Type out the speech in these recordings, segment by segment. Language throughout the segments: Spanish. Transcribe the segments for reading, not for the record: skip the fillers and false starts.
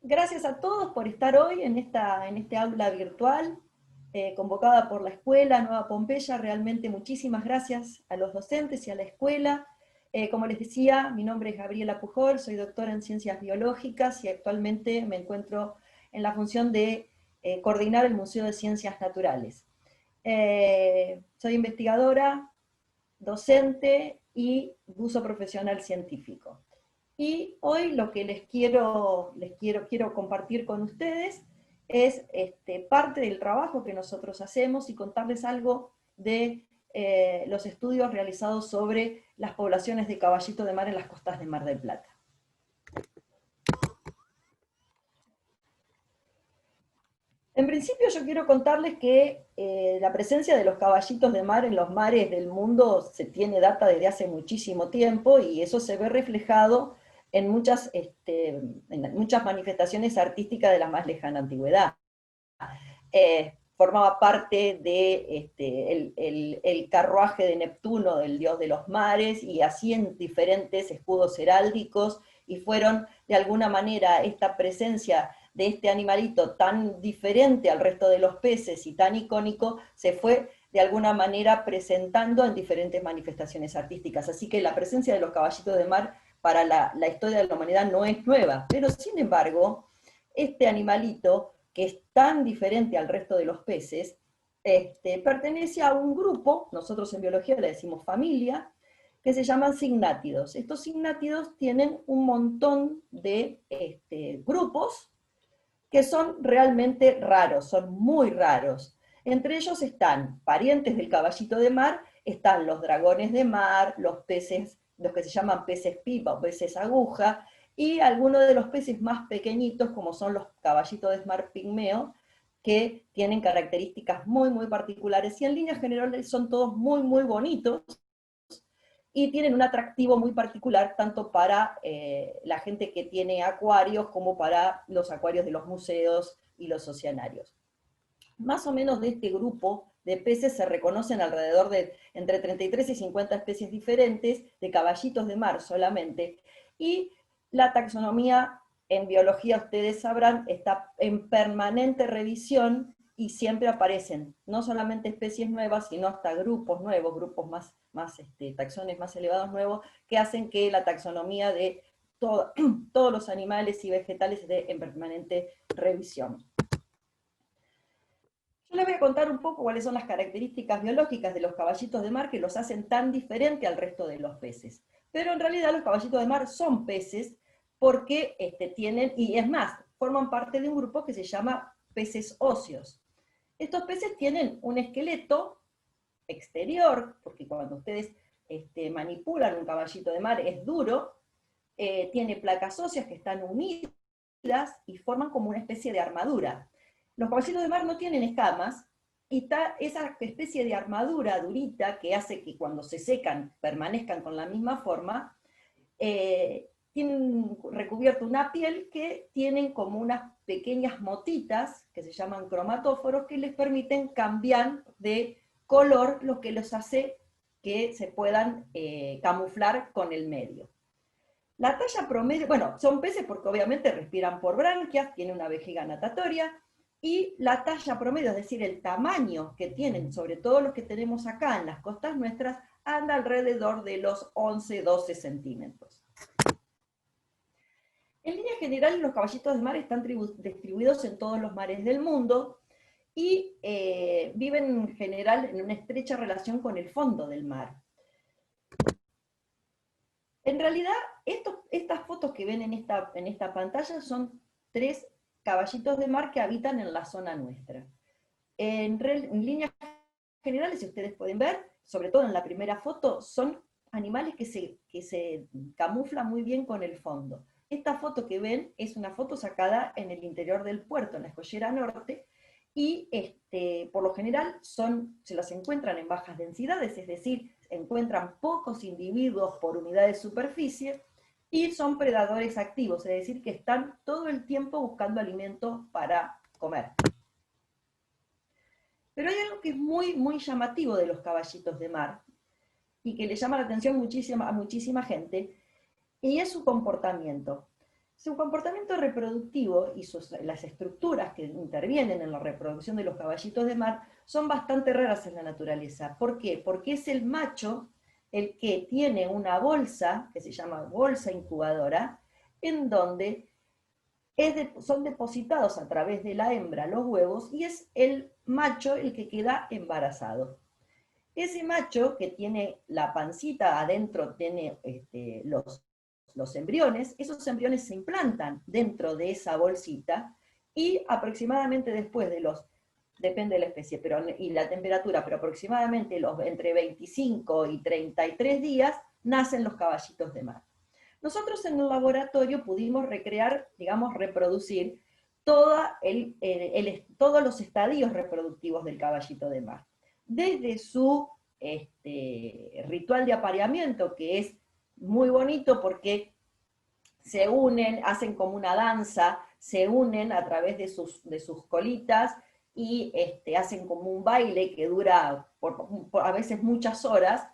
Gracias a todos por estar hoy en este aula virtual, convocada por la Escuela Nueva Pompeya. Realmente muchísimas gracias a los docentes y a la escuela. Como les decía, mi nombre es Gabriela Pujol, soy doctora en Ciencias Biológicas y actualmente me encuentro en la función de coordinar el Museo de Ciencias Naturales. Soy investigadora, docente y buzo profesional científico. Y hoy lo que quiero compartir con ustedes es parte del trabajo que nosotros hacemos y contarles algo de los estudios realizados sobre las poblaciones de caballito de mar en las costas de Mar del Plata. En principio yo quiero contarles que la presencia de los caballitos de mar en los mares del mundo se tiene data desde hace muchísimo tiempo y eso se ve reflejado en muchas manifestaciones artísticas de la más lejana antigüedad. Formaba parte de el carruaje de Neptuno, del dios de los mares, y hacían diferentes escudos heráldicos, y fueron de alguna manera esta presencia de este animalito tan diferente al resto de los peces y tan icónico, se fue de alguna manera presentando en diferentes manifestaciones artísticas. Así que la presencia de los caballitos de mar para la historia de la humanidad no es nueva, pero sin embargo, este animalito, que es tan diferente al resto de los peces, pertenece a un grupo, nosotros en biología le decimos familia, que se llaman signátidos. Estos signátidos tienen un montón de grupos que son realmente raros, son muy raros. Entre ellos están parientes del caballito de mar, están los dragones de mar, los peces, los que se llaman peces pipa o peces aguja, y algunos de los peces más pequeñitos, como son los caballitos de mar pigmeo, que tienen características muy, muy particulares, y en líneas generales son todos muy, muy bonitos, y tienen un atractivo muy particular tanto para la gente que tiene acuarios como para los acuarios de los museos y los oceanarios. Más o menos de este grupo de peces se reconocen alrededor de entre 33 y 50 especies diferentes de caballitos de mar solamente, y la taxonomía en biología, ustedes sabrán, está en permanente revisión y siempre aparecen no solamente especies nuevas, sino hasta grupos nuevos, grupos taxones más elevados nuevos, que hacen que la taxonomía de todos los animales y vegetales esté en permanente revisión. Yo les voy a contar un poco cuáles son las características biológicas de los caballitos de mar que los hacen tan diferente al resto de los peces. Pero en realidad los caballitos de mar son peces porque tienen, y es más, forman parte de un grupo que se llama peces óseos. Estos peces tienen un esqueleto exterior, porque cuando ustedes manipulan un caballito de mar es duro, tiene placas óseas que están unidas y forman como una especie de armadura. Los caballitos de mar no tienen escamas, y está esa especie de armadura durita que hace que cuando se secan permanezcan con la misma forma, tienen recubierto una piel que tienen como unas pequeñas motitas, que se llaman cromatóforos, que les permiten cambiar de color, lo que los hace que se puedan camuflar con el medio. La talla promedio, bueno, son peces porque obviamente respiran por branquias, tienen una vejiga natatoria, y la talla promedio, es decir, el tamaño que tienen, sobre todo los que tenemos acá en las costas nuestras, anda alrededor de los 11-12 centímetros. En líneas generales, los caballitos de mar están distribuidos en todos los mares del mundo y viven en general en una estrecha relación con el fondo del mar. En realidad, estas fotos que ven en esta pantalla son 3 caballitos de mar que habitan en la zona nuestra. En líneas generales, si ustedes pueden ver, sobre todo en la primera foto, son animales que se camuflan muy bien con el fondo. Esta foto que ven es una foto sacada en el interior del puerto, en la Escollera Norte, y por lo general se las encuentran en bajas densidades, es decir, encuentran pocos individuos por unidad de superficie, y son predadores activos, es decir, que están todo el tiempo buscando alimento para comer. Pero hay algo que es muy, muy llamativo de los caballitos de mar, y que le llama la atención a muchísima gente, y es su comportamiento. Su comportamiento reproductivo y las estructuras que intervienen en la reproducción de los caballitos de mar son bastante raras en la naturaleza. ¿Por qué? Porque es el macho el que tiene una bolsa, que se llama bolsa incubadora, en donde son depositados a través de la hembra los huevos y es el macho el que queda embarazado. Ese macho que tiene la pancita adentro, tiene los embriones, esos embriones se implantan dentro de esa bolsita y aproximadamente después de depende de la especie y la temperatura, pero aproximadamente entre 25 y 33 días nacen los caballitos de mar. Nosotros en el laboratorio pudimos recrear, digamos, reproducir todos los estadios reproductivos del caballito de mar. Desde su ritual de apareamiento, que es muy bonito porque se unen, hacen como una danza, se unen a través de sus colitas y hacen como un baile que dura a veces muchas horas.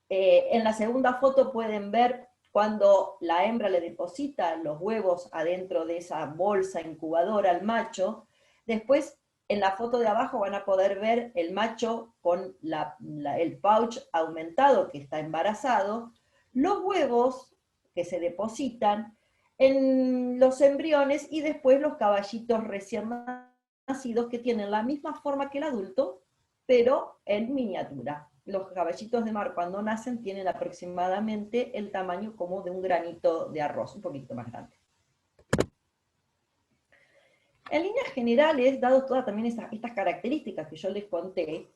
En la segunda foto pueden ver cuando la hembra le deposita los huevos adentro de esa bolsa incubadora al macho. Después, en la foto de abajo van a poder ver el macho con el pouch aumentado que está embarazado, los huevos que se depositan en los embriones y después los caballitos recién nacidos que tienen la misma forma que el adulto, pero en miniatura. Los caballitos de mar cuando nacen tienen aproximadamente el tamaño como de un granito de arroz, un poquito más grande. En líneas generales, dado todas también estas características que yo les conté,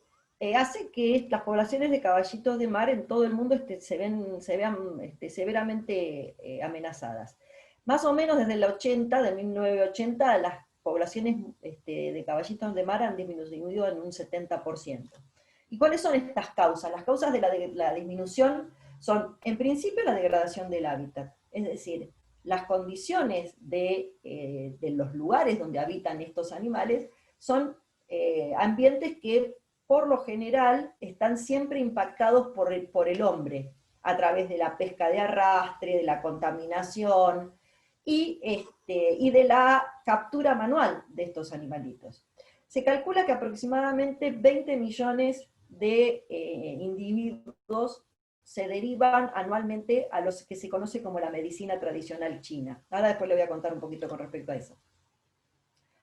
hace que las poblaciones de caballitos de mar en todo el mundo se vean severamente amenazadas. Más o menos desde el 80, de 1980, las poblaciones de caballitos de mar han disminuido en un 70%. ¿Y cuáles son estas causas? Las causas de la disminución son, en principio, la degradación del hábitat, es decir, las condiciones de los lugares donde habitan estos animales son ambientes que, por lo general, están siempre impactados por el hombre, a través de la pesca de arrastre, de la contaminación y de la captura manual de estos animalitos. Se calcula que aproximadamente 20 millones de individuos se derivan anualmente a los que se conoce como la medicina tradicional china. Ahora después le voy a contar un poquito con respecto a eso.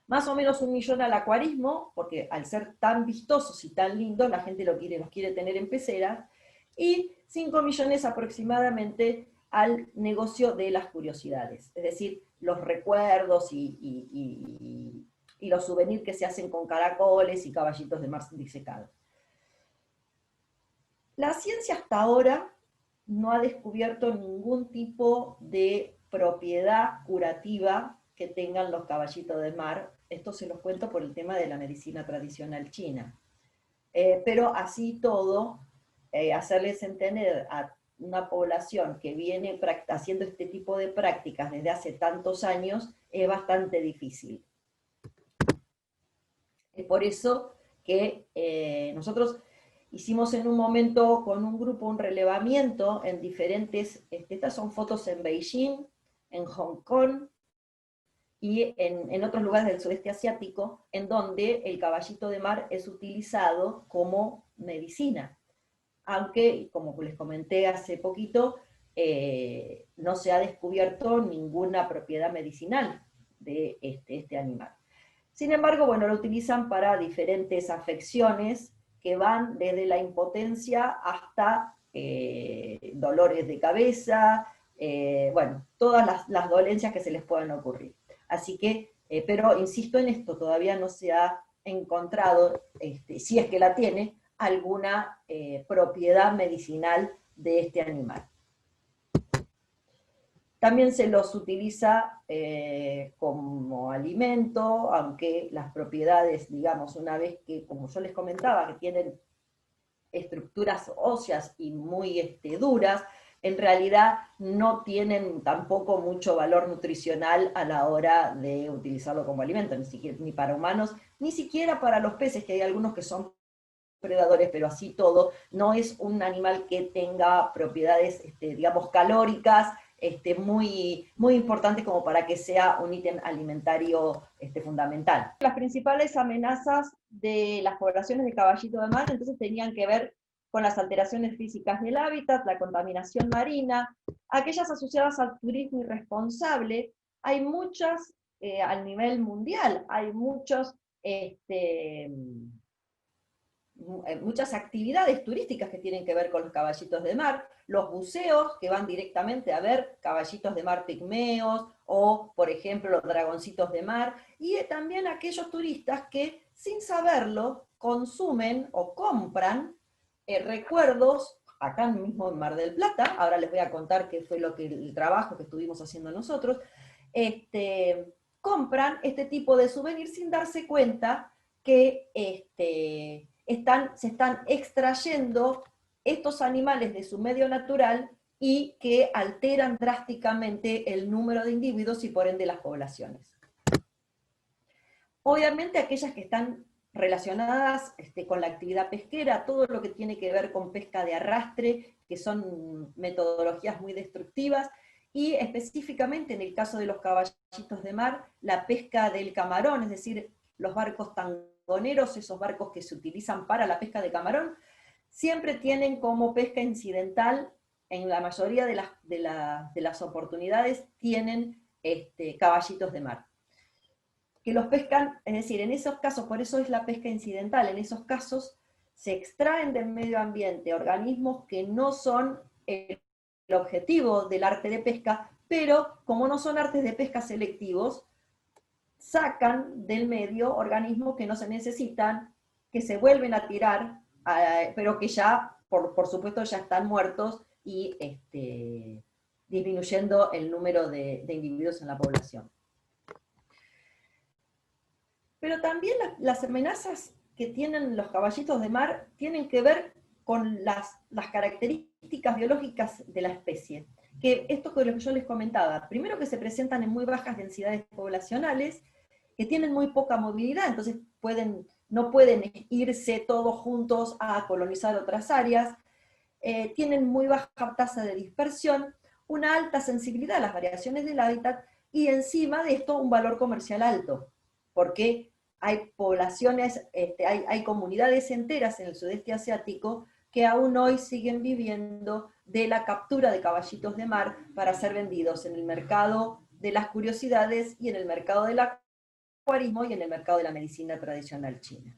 Más o menos 1 millón al acuarismo, porque al ser tan vistosos y tan lindos, la gente los quiere tener en peceras, y 5 millones aproximadamente al negocio de las curiosidades, es decir, los recuerdos y los souvenirs que se hacen con caracoles y caballitos de mar disecados. La ciencia hasta ahora no ha descubierto ningún tipo de propiedad curativa que tengan los caballitos de mar. Esto se los cuento por el tema de la medicina tradicional china. Pero así todo, hacerles entender a una población que viene haciendo este tipo de prácticas desde hace tantos años es bastante difícil. Es por eso que nosotros hicimos en un momento con un grupo un relevamiento en diferentes, estas son fotos en Beijing, en Hong Kong y en otros lugares del sudeste asiático, en donde el caballito de mar es utilizado como medicina. Aunque, como les comenté hace poquito, no se ha descubierto ninguna propiedad medicinal de este animal. Sin embargo, bueno, lo utilizan para diferentes afecciones que van desde la impotencia hasta dolores de cabeza, bueno, todas las dolencias que se les puedan ocurrir. Así que, pero insisto en esto, todavía no se ha encontrado, si es que la tiene, alguna propiedad medicinal de este animal. También se los utiliza como alimento, aunque las propiedades, digamos, una vez que, como yo les comentaba, que tienen estructuras óseas y muy duras, en realidad no tienen tampoco mucho valor nutricional a la hora de utilizarlo como alimento, ni para humanos, ni siquiera para los peces, que hay algunos que son predadores, pero así todo, no es un animal que tenga propiedades, digamos, calóricas, muy, muy importantes como para que sea un ítem alimentario fundamental. Las principales amenazas de las poblaciones de caballito de mar entonces tenían que ver con las alteraciones físicas del hábitat, la contaminación marina, aquellas asociadas al turismo irresponsable. Hay muchas, al nivel mundial, hay muchas actividades turísticas que tienen que ver con los caballitos de mar, los buceos que van directamente a ver caballitos de mar pigmeos, o por ejemplo los dragoncitos de mar, y también aquellos turistas que sin saberlo consumen o compran recuerdos, acá mismo en Mar del Plata, ahora les voy a contar qué fue el trabajo que estuvimos haciendo nosotros, compran este tipo de souvenirs sin darse cuenta que se están extrayendo estos animales de su medio natural y que alteran drásticamente el número de individuos y por ende las poblaciones. Obviamente aquellas que están relacionadas con la actividad pesquera, todo lo que tiene que ver con pesca de arrastre, que son metodologías muy destructivas, y específicamente en el caso de los caballitos de mar, la pesca del camarón, es decir, los barcos tangoneros, esos barcos que se utilizan para la pesca de camarón, siempre tienen como pesca incidental, en la mayoría de las oportunidades, tienen caballitos de mar. Que los pescan, es decir, en esos casos, por eso es la pesca incidental, en esos casos se extraen del medio ambiente organismos que no son el objetivo del arte de pesca, pero como no son artes de pesca selectivos, sacan del medio organismos que no se necesitan, que se vuelven a tirar, pero que ya, por supuesto, ya están muertos y disminuyendo el número de individuos en la población. Pero también las amenazas que tienen los caballitos de mar tienen que ver con las características biológicas de la especie. Que esto es lo que yo les comentaba. Primero que se presentan en muy bajas densidades poblacionales, que tienen muy poca movilidad, entonces no pueden irse todos juntos a colonizar otras áreas, tienen muy baja tasa de dispersión, una alta sensibilidad a las variaciones del hábitat, y encima de esto un valor comercial alto, porque hay poblaciones, hay comunidades enteras en el sudeste asiático que aún hoy siguen viviendo de la captura de caballitos de mar para ser vendidos en el mercado de las curiosidades y en el mercado del acuarismo y en el mercado de la medicina tradicional china.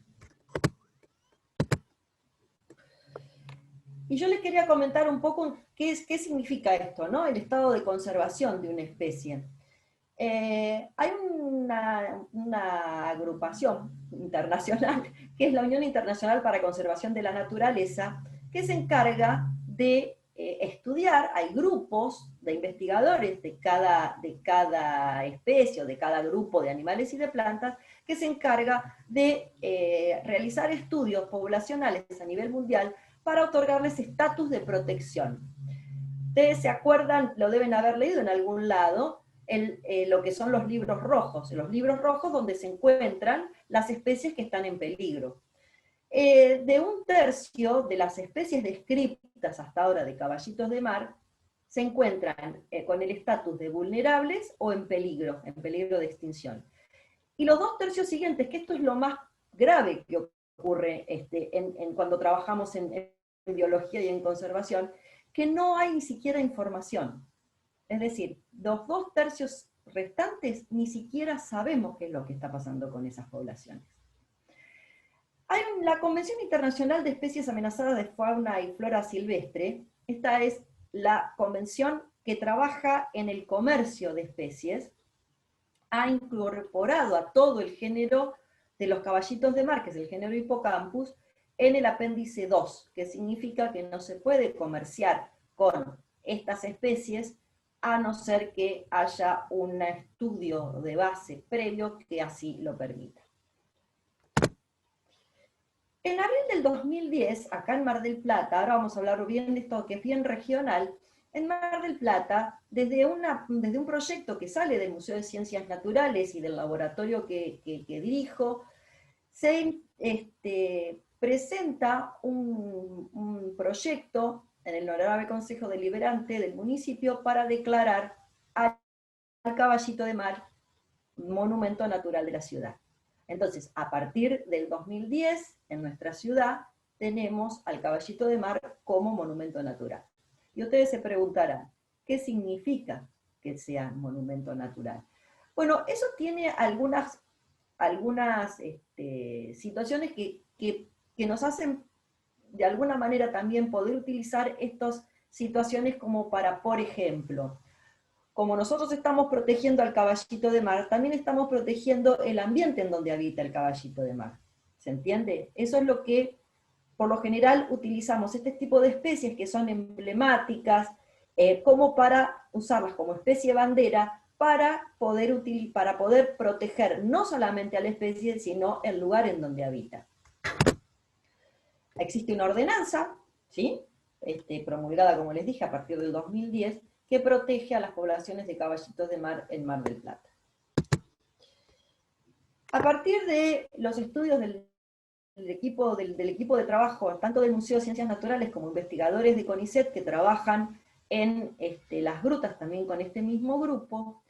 Y yo les quería comentar un poco qué significa esto, ¿no? El estado de conservación de una especie. Hay una agrupación internacional, que es la Unión Internacional para Conservación de la Naturaleza, que se encarga de estudiar, hay grupos de investigadores de cada especie o de cada grupo de animales y de plantas, que se encarga de realizar estudios poblacionales a nivel mundial para otorgarles estatus de protección. Ustedes se acuerdan, lo deben haber leído en algún lado, lo que son los libros rojos donde se encuentran las especies que están en peligro. De un tercio de las especies descritas hasta ahora de caballitos de mar, se encuentran con el estatus de vulnerables o en peligro de extinción. Y los 2/3 siguientes, que esto es lo más grave que ocurre cuando trabajamos en biología y en conservación, que no hay ni siquiera información. Es decir, los 2/3 restantes ni siquiera sabemos qué es lo que está pasando con esas poblaciones. Hay la Convención Internacional de Especies Amenazadas de Fauna y Flora Silvestre. Esta es la convención que trabaja en el comercio de especies. Ha incorporado a todo el género de los caballitos de mar, que es el género Hippocampus, en el apéndice 2, que significa que no se puede comerciar con estas especies a no ser que haya un estudio de base previo que así lo permita. En abril del 2010, acá en Mar del Plata, ahora vamos a hablar bien de esto que es bien regional, en Mar del Plata, desde un proyecto que sale del Museo de Ciencias Naturales y del laboratorio que dirijo, se presenta un proyecto en el Honorable Consejo Deliberante del municipio para declarar al Caballito de Mar monumento natural de la ciudad. Entonces, a partir del 2010, en nuestra ciudad, tenemos al Caballito de Mar como monumento natural. Y ustedes se preguntarán, ¿qué significa que sea monumento natural? Bueno, eso tiene algunas situaciones que nos hacen de alguna manera también poder utilizar estas situaciones como para, por ejemplo, como nosotros estamos protegiendo al caballito de mar, también estamos protegiendo el ambiente en donde habita el caballito de mar. ¿Se entiende? Eso es lo que, por lo general, utilizamos este tipo de especies que son emblemáticas, como para usarlas como especie bandera, para poder proteger no solamente a la especie, sino el lugar en donde habita. Existe una ordenanza, ¿sí? Promulgada, como les dije, a partir del 2010, que protege a las poblaciones de caballitos de mar en Mar del Plata. A partir de los estudios del equipo de trabajo, tanto del Museo de Ciencias Naturales como investigadores de CONICET que trabajan en las grutas también con este mismo grupo,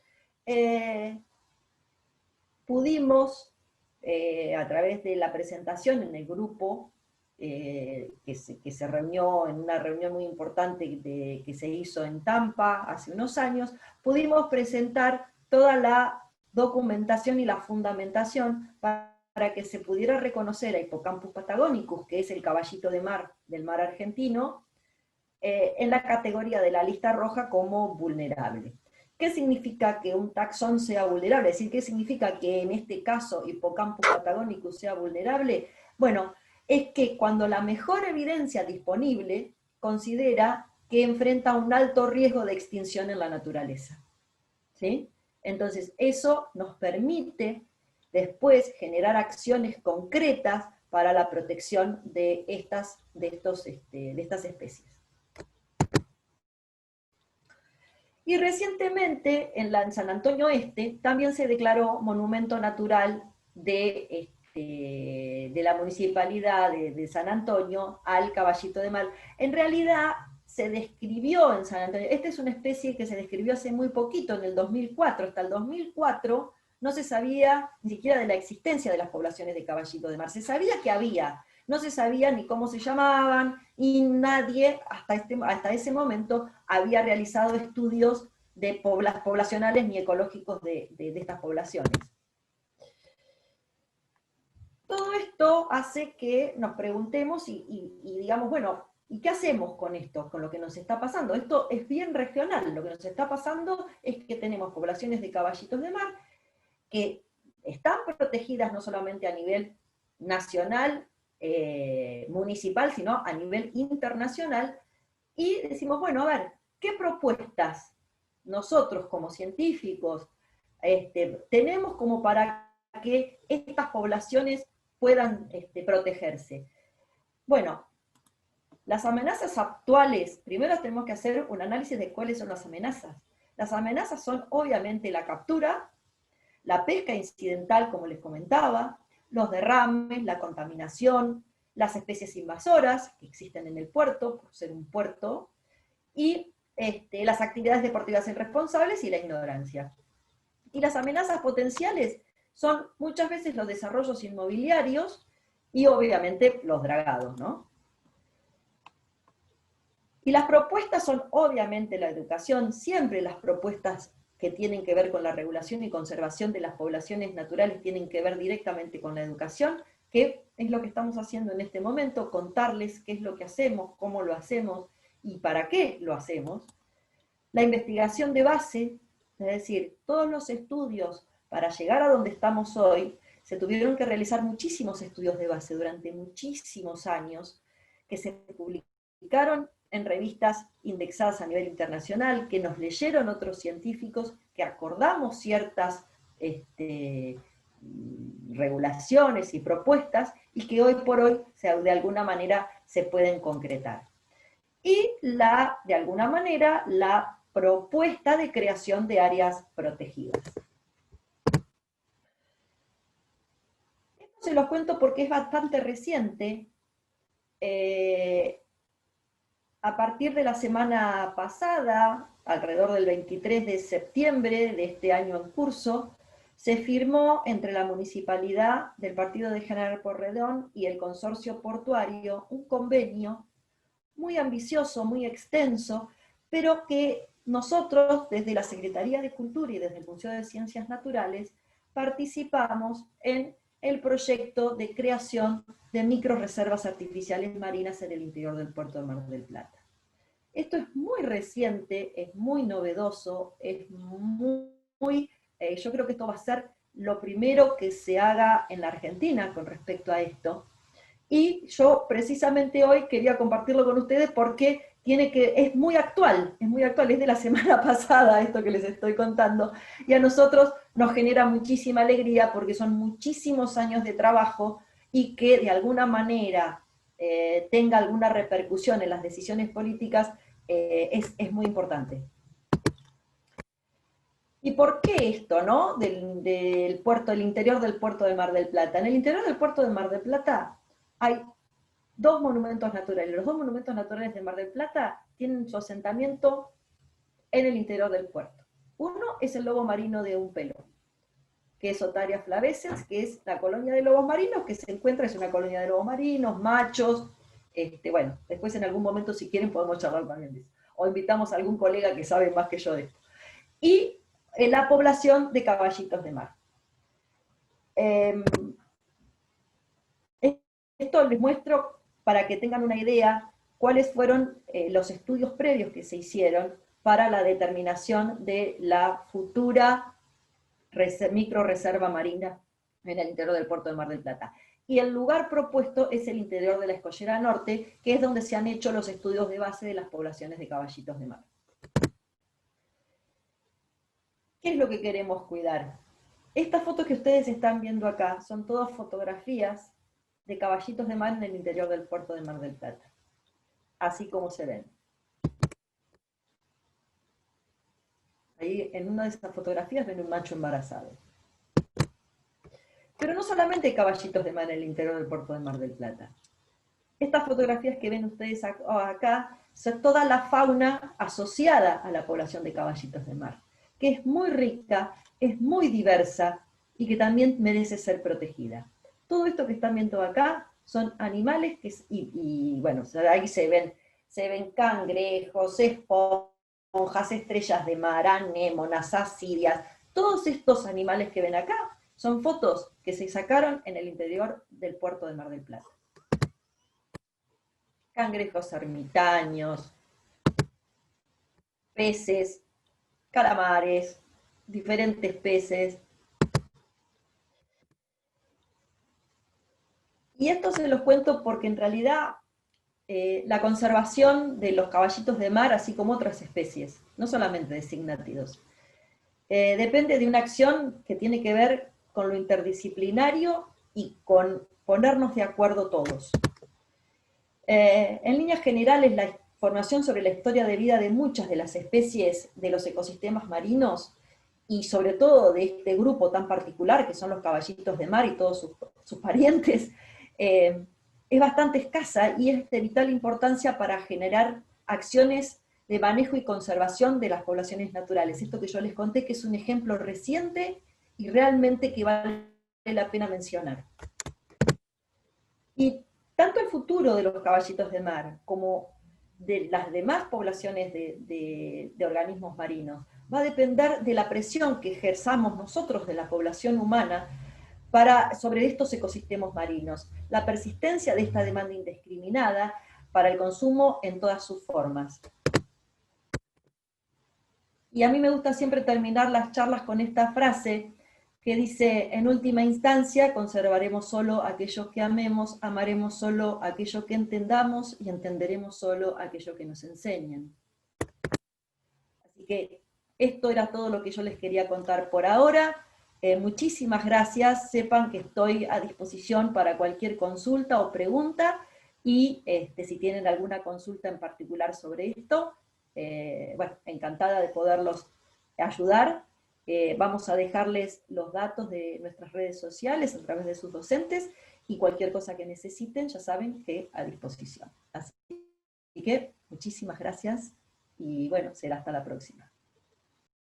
pudimos, a través de la presentación en el grupo, que se reunió en una reunión muy importante que se hizo en Tampa hace unos años, pudimos presentar toda la documentación y la fundamentación para que se pudiera reconocer a Hippocampus patagonicus, que es el caballito de mar del mar argentino, en la categoría de la lista roja como vulnerable. ¿Qué significa que un taxón sea vulnerable? Es decir, ¿qué significa que en este caso Hippocampus patagonicus sea vulnerable? Bueno, es que cuando la mejor evidencia disponible considera que enfrenta un alto riesgo de extinción en la naturaleza. ¿Sí? Entonces, eso nos permite después generar acciones concretas para la protección de estas especies. Y recientemente, en San Antonio Este, también se declaró monumento natural de la municipalidad de San Antonio al caballito de mar. En realidad, se describió en San Antonio, esta es una especie que se describió hace muy poquito, en el 2004, hasta el 2004 no se sabía ni siquiera de la existencia de las poblaciones de caballito de mar, se sabía que había, no se sabía ni cómo se llamaban, y nadie hasta ese momento había realizado estudios poblacionales ni ecológicos de estas poblaciones. Todo esto hace que nos preguntemos y digamos, bueno, ¿y qué hacemos con esto, con lo que nos está pasando? Esto es bien regional, lo que nos está pasando es que tenemos poblaciones de caballitos de mar que están protegidas no solamente a nivel nacional, municipal, sino a nivel internacional, y decimos, bueno, a ver, ¿qué propuestas nosotros como científicos tenemos como para que estas poblaciones puedan protegerse? Bueno, las amenazas actuales, primero tenemos que hacer un análisis de cuáles son las amenazas. Las amenazas son obviamente la captura, la pesca incidental, como les comentaba, los derrames, la contaminación, las especies invasoras que existen en el puerto, por ser un puerto, y las actividades deportivas irresponsables y la ignorancia. Y las amenazas potenciales son muchas veces los desarrollos inmobiliarios y obviamente los dragados, ¿no? Y las propuestas son obviamente la educación, siempre las propuestas que tienen que ver con la regulación y conservación de las poblaciones naturales tienen que ver directamente con la educación, que es lo que estamos haciendo en este momento, contarles qué es lo que hacemos, cómo lo hacemos y para qué lo hacemos. La investigación de base, es decir, todos los estudios para llegar a donde estamos hoy, se tuvieron que realizar muchísimos estudios de base durante muchísimos años, que se publicaron en revistas indexadas a nivel internacional, que nos leyeron otros científicos, que acordamos ciertas regulaciones y propuestas, y que hoy por hoy de alguna manera se pueden concretar. Y de alguna manera, la propuesta de creación de áreas protegidas. Esto se los cuento porque es bastante reciente. a partir de la semana pasada, alrededor del 23 de septiembre de este año en curso, se firmó entre la Municipalidad del Partido de General Porredón y el Consorcio Portuario un convenio muy ambicioso, muy extenso, pero que nosotros, desde la Secretaría de Cultura y desde el Museo de Ciencias Naturales, participamos en el proyecto de creación de microreservas artificiales marinas en el interior del puerto de Mar del Plata. Esto es muy reciente, es muy novedoso, es yo creo que esto va a ser lo primero que se haga en la Argentina con respecto a esto. Y yo precisamente hoy quería compartirlo con ustedes porque es muy actual, es de la semana pasada esto que les estoy contando, y a nosotros nos genera muchísima alegría porque son muchísimos años de trabajo y que de alguna manera tenga alguna repercusión en las decisiones políticas es muy importante. ¿Y por qué esto, no? Del puerto, del interior del puerto de Mar del Plata. En el interior del puerto de Mar del Plata hay dos monumentos naturales. Los dos monumentos naturales de Mar del Plata tienen su asentamiento en el interior del puerto. Uno es el lobo marino de Umpelo, que es Otaria flavescens, que es la colonia de lobos marinos, que se encuentra, es una colonia de lobos marinos, machos, bueno, después en algún momento si quieren podemos charlar también de eso. O invitamos a algún colega que sabe más que yo de esto. Y la población de caballitos de mar. Esto les muestro para que tengan una idea cuáles fueron los estudios previos que se hicieron para la determinación de la futura microreserva marina en el interior del puerto de Mar del Plata. Y el lugar propuesto es el interior de la Escollera Norte, que es donde se han hecho los estudios de base de las poblaciones de caballitos de mar. ¿Qué es lo que queremos cuidar? Estas fotos que ustedes están viendo acá son todas fotografías de caballitos de mar en el interior del puerto de Mar del Plata, así como se ven. Ahí en una de esas fotografías ven un macho embarazado. Pero no solamente hay caballitos de mar en el interior del puerto de Mar del Plata. Estas fotografías que ven ustedes acá son toda la fauna asociada a la población de caballitos de mar, que es muy rica, es muy diversa y que también merece ser protegida. Todo esto que están viendo acá son animales y bueno, ahí se ven cangrejos, esponjas, estrellas de mar, anémonas, ascidias. Todos estos animales que ven acá son fotos que se sacaron en el interior del puerto de Mar del Plata. Cangrejos ermitaños, peces, calamares, diferentes peces. Y esto se los cuento porque en realidad la conservación de los caballitos de mar, así como otras especies, no solamente de cygnátidos, depende de una acción que tiene que ver con lo interdisciplinario y con ponernos de acuerdo todos. En líneas generales, la información sobre la historia de vida de muchas de las especies de los ecosistemas marinos, y sobre todo de este grupo tan particular, que son los caballitos de mar y todos sus parientes, es bastante escasa y es de vital importancia para generar acciones de manejo y conservación de las poblaciones naturales. Esto que yo les conté, que es un ejemplo reciente y realmente que vale la pena mencionar. Y tanto el futuro de los caballitos de mar como de las demás poblaciones de organismos marinos va a depender de la presión que ejerzamos nosotros de la población humana sobre estos ecosistemas marinos, la persistencia de esta demanda indiscriminada para el consumo en todas sus formas. Y a mí me gusta siempre terminar las charlas con esta frase que dice: en última instancia conservaremos solo aquello que amemos, amaremos solo aquello que entendamos y entenderemos solo aquello que nos enseñen. Así que esto era todo lo que yo les quería contar por ahora. Muchísimas gracias, sepan que estoy a disposición para cualquier consulta o pregunta, y si tienen alguna consulta en particular sobre esto, bueno, encantada de poderlos ayudar. Vamos a dejarles los datos de nuestras redes sociales a través de sus docentes, y cualquier cosa que necesiten, ya saben que a disposición. Así que Muchísimas gracias y bueno, será hasta la próxima.